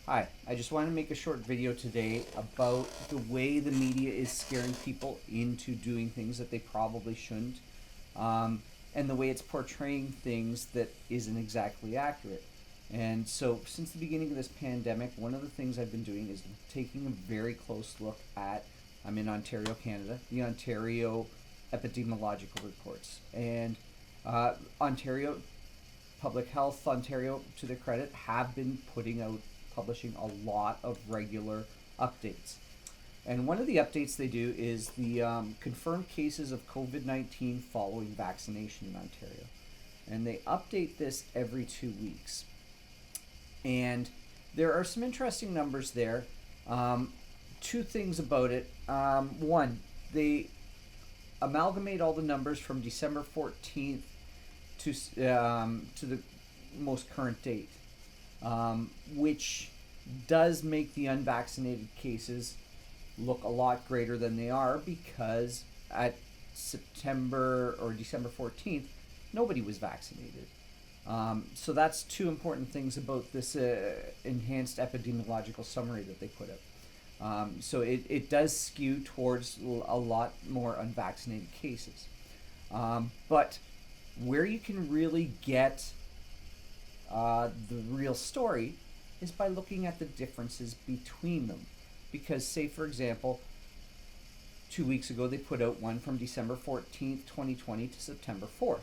Hi, I just wanted to make a short video today about the way the media is scaring people into doing things that they probably shouldn't, and the way it's portraying things that isn't exactly accurate. And so, since the beginning of this pandemic, one of the things I've been doing is taking a very close look at, I'm in Ontario, Canada, the Ontario epidemiological reports. And Ontario Public Health Ontario, to their credit, have been publishing a lot of regular updates. And one of the updates they do is the confirmed cases of COVID 19 following vaccination in Ontario. And they update this every 2 weeks. And there are some interesting numbers there. Two things about it. One, they amalgamate all the numbers from December 14th to the most current date, which does make the unvaccinated cases look a lot greater than they are, because at September or December 14th, nobody was vaccinated. So that's two important things about this enhanced epidemiological summary that they put up. So it does skew towards a lot more unvaccinated cases. But where you can really get the real story is by looking at the differences between them. Because, say, for example, 2 weeks ago they put out one from December 14th, 2020 to September 4th.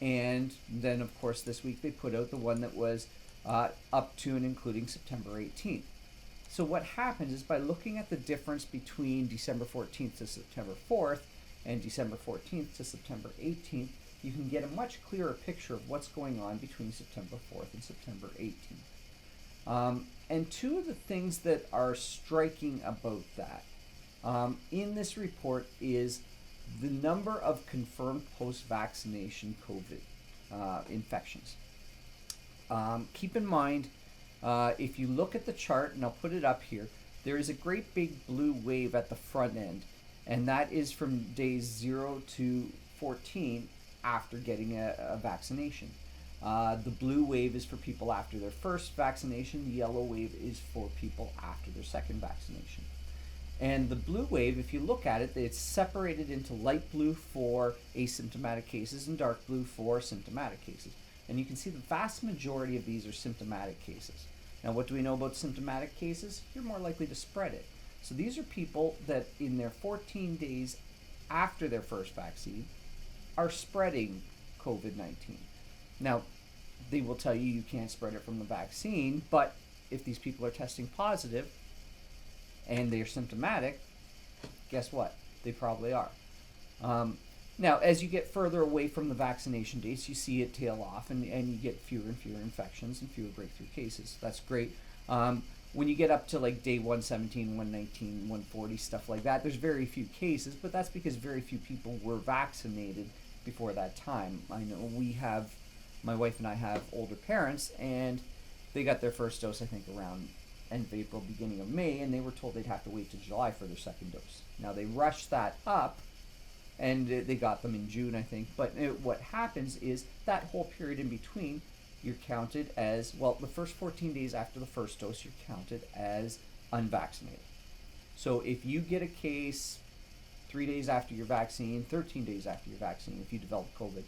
And then, of course, this week they put out the one that was up to and including September 18th. So what happens is, by looking at the difference between December 14th to September 4th and December 14th to September 18th, you can get a much clearer picture of what's going on between September 4th and September 18th. And two of the things that are striking about that in this report is the number of confirmed post-vaccination COVID infections. Keep in mind, if you look at the chart, and I'll put it up here, there is a great big blue wave at the front end, and that is from days 0 to 14 after getting a vaccination. The blue wave is for people after their first vaccination. The yellow wave is for people after their second vaccination. And the blue wave, if you look at it, it's separated into light blue for asymptomatic cases and dark blue for symptomatic cases. And you can see the vast majority of these are symptomatic cases. Now, what do we know about symptomatic cases? You're more likely to spread it. So these are people that in their 14 days after their first vaccine are spreading COVID-19. Now, they will tell you can't spread it from the vaccine, but if these people are testing positive and they're symptomatic, guess what? They probably are. Now, as you get further away from the vaccination dates, you see it tail off, and you get fewer and fewer infections and fewer breakthrough cases. That's great. When you get up to like day 117, 119, 140, stuff like that, there's very few cases, but that's because very few people were vaccinated before that time. I know my wife and I have older parents, and they got their first dose, I think, around end of April, beginning of May, and they were told they'd have to wait to July for their second dose. Now, they rushed that up, and they got them in June, I think, but what happens is that whole period in between, you're counted as, well, the first 14 days after the first dose, you're counted as unvaccinated. So if you get a case 3 days after your vaccine, 13 days after your vaccine, if you develop COVID,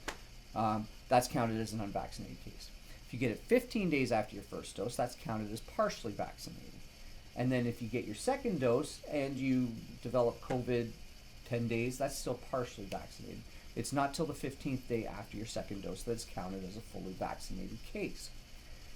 that's counted as an unvaccinated case. If you get it 15 days after your first dose, that's counted as partially vaccinated. And then if you get your second dose and you develop COVID 10 days, that's still partially vaccinated. It's not till the 15th day after your second dose that's counted as a fully vaccinated case.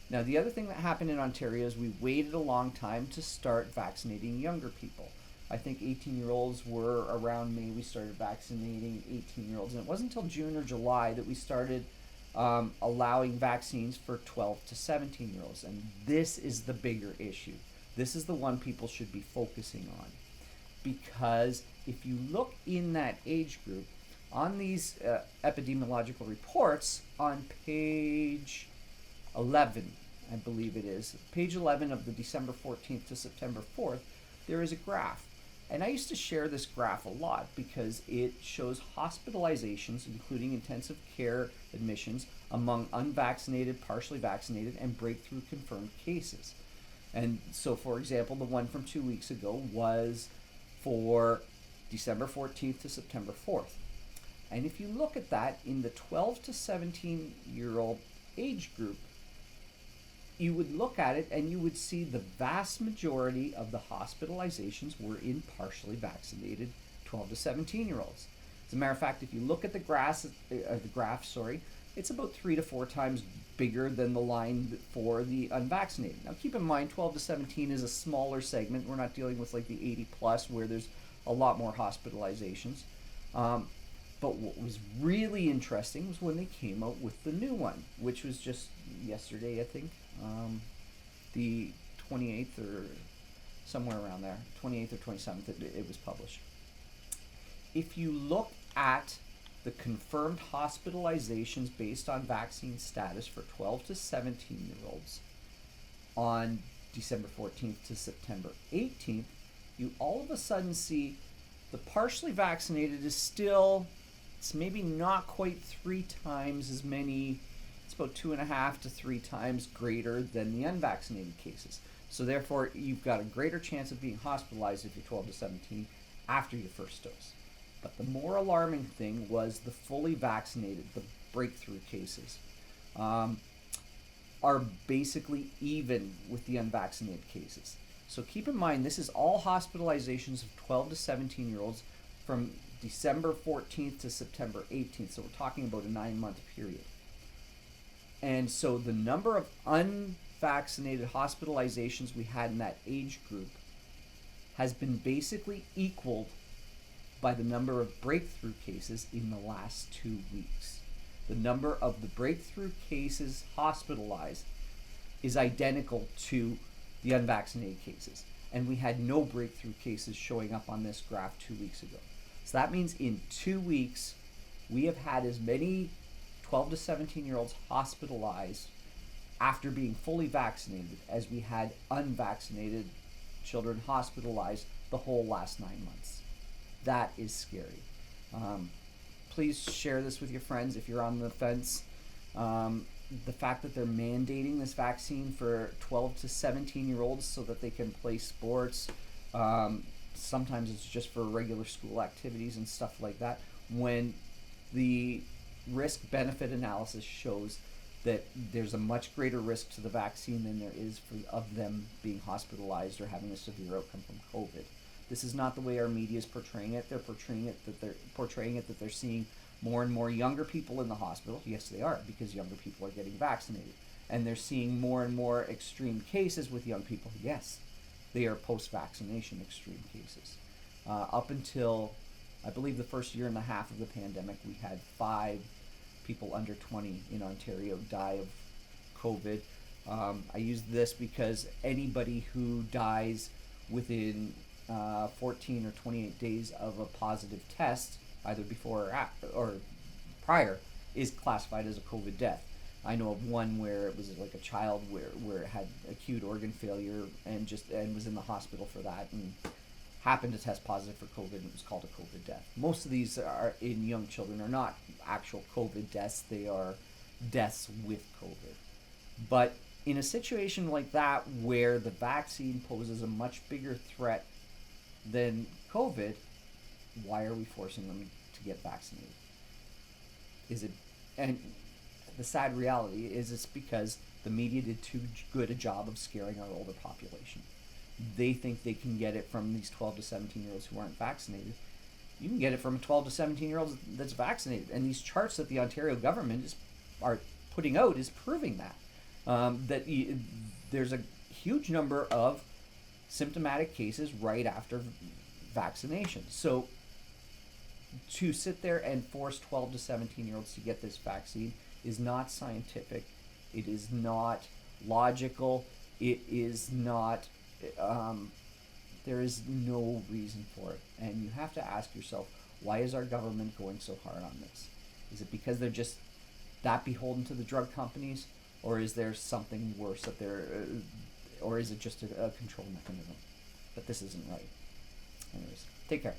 Now, the other thing that happened in Ontario is we waited a long time to start vaccinating younger people. I think 18-year-olds were around May we started vaccinating 18-year-olds, and it wasn't until June or July that we started allowing vaccines for 12 to 17-year-olds, and this is the bigger issue. This is the one people should be focusing on, because if you look in that age group, on these epidemiological reports, on page 11, I believe it is, page 11 of the December 14th to September 4th, there is a graph. And I used to share this graph a lot because it shows hospitalizations, including intensive care admissions, among unvaccinated, partially vaccinated, and breakthrough confirmed cases. And so, for example, the one from 2 weeks ago was for December 14th to September 4th. And if you look at that in the 12 to 17-year-old age group, you would look at it and you would see the vast majority of the hospitalizations were in partially vaccinated 12 to 17-year-olds. As a matter of fact, if you look at the graph, it's about 3 to 4 times bigger than the line for the unvaccinated. Now, keep in mind, 12 to 17 is a smaller segment. We're not dealing with like the 80 plus where there's a lot more hospitalizations. But what was really interesting was when they came out with the new one, which was just yesterday, I think, the 28th or somewhere around there, 28th or 27th, it was published. If you look at the confirmed hospitalizations based on vaccine status for 12 to 17-year-olds on December 14th to September 18th, you all of a sudden see the partially vaccinated is still, it's maybe not quite 3 times as many, it's about 2.5 to 3 times greater than the unvaccinated cases. So therefore, you've got a greater chance of being hospitalized if you're 12 to 17 after your first dose. But the more alarming thing was the fully vaccinated, the breakthrough cases, are basically even with the unvaccinated cases. So keep in mind, this is all hospitalizations of 12 to 17-year-olds from December 14th to September 18th. So we're talking about a 9-month period. And so the number of unvaccinated hospitalizations we had in that age group has been basically equaled by the number of breakthrough cases in the last 2 weeks. The number of the breakthrough cases hospitalized is identical to the unvaccinated cases. And we had no breakthrough cases showing up on this graph 2 weeks ago. So that means in 2 weeks, we have had as many 12 to 17-year-olds hospitalized after being fully vaccinated as we had unvaccinated children hospitalized the whole last 9 months. That is scary. Please share this with your friends if you're on the fence. The fact that they're mandating this vaccine for 12 to 17-year-olds so that they can play sports. Sometimes it's just for regular school activities and stuff like that. When the risk-benefit analysis shows that there's a much greater risk to the vaccine than there is of them being hospitalized or having a severe outcome from COVID. This is not the way our media is portraying it. They're portraying it that they're seeing more and more younger people in the hospital. Yes, they are, because younger people are getting vaccinated. And they're seeing more and more extreme cases with young people. Yes, they are post-vaccination extreme cases. Up until, I believe, the first year and a half of the pandemic, we had 5 people under 20 in Ontario die of COVID. I use this because anybody who dies within 14 or 28 days of a positive test, either before or after, or prior, is classified as a COVID death. I know of one where it was like a child where it had acute organ failure and was in the hospital for that and happened to test positive for COVID, and it was called a COVID death. Most of these are in young children are not actual COVID deaths, they are deaths with COVID. But in a situation like that where the vaccine poses a much bigger threat than COVID, why are we forcing them to get vaccinated? And the sad reality is it's because the media did too good a job of scaring our older population. They think they can get it from these 12 to 17-year-olds who aren't vaccinated. You can get it from a 12 to 17-year-old that's vaccinated. And these charts that the Ontario government are putting out is proving that. There's a huge number of symptomatic cases right after vaccination. So to sit there and force 12 to 17-year-olds to get this vaccine is not scientific. It is not logical. It is not, there is no reason for it. And you have to ask yourself, why is our government going so hard on this? Is it because they're just that beholden to the drug companies? Or is there something worse that or is it just a control mechanism? But this isn't right. Anyways, take care.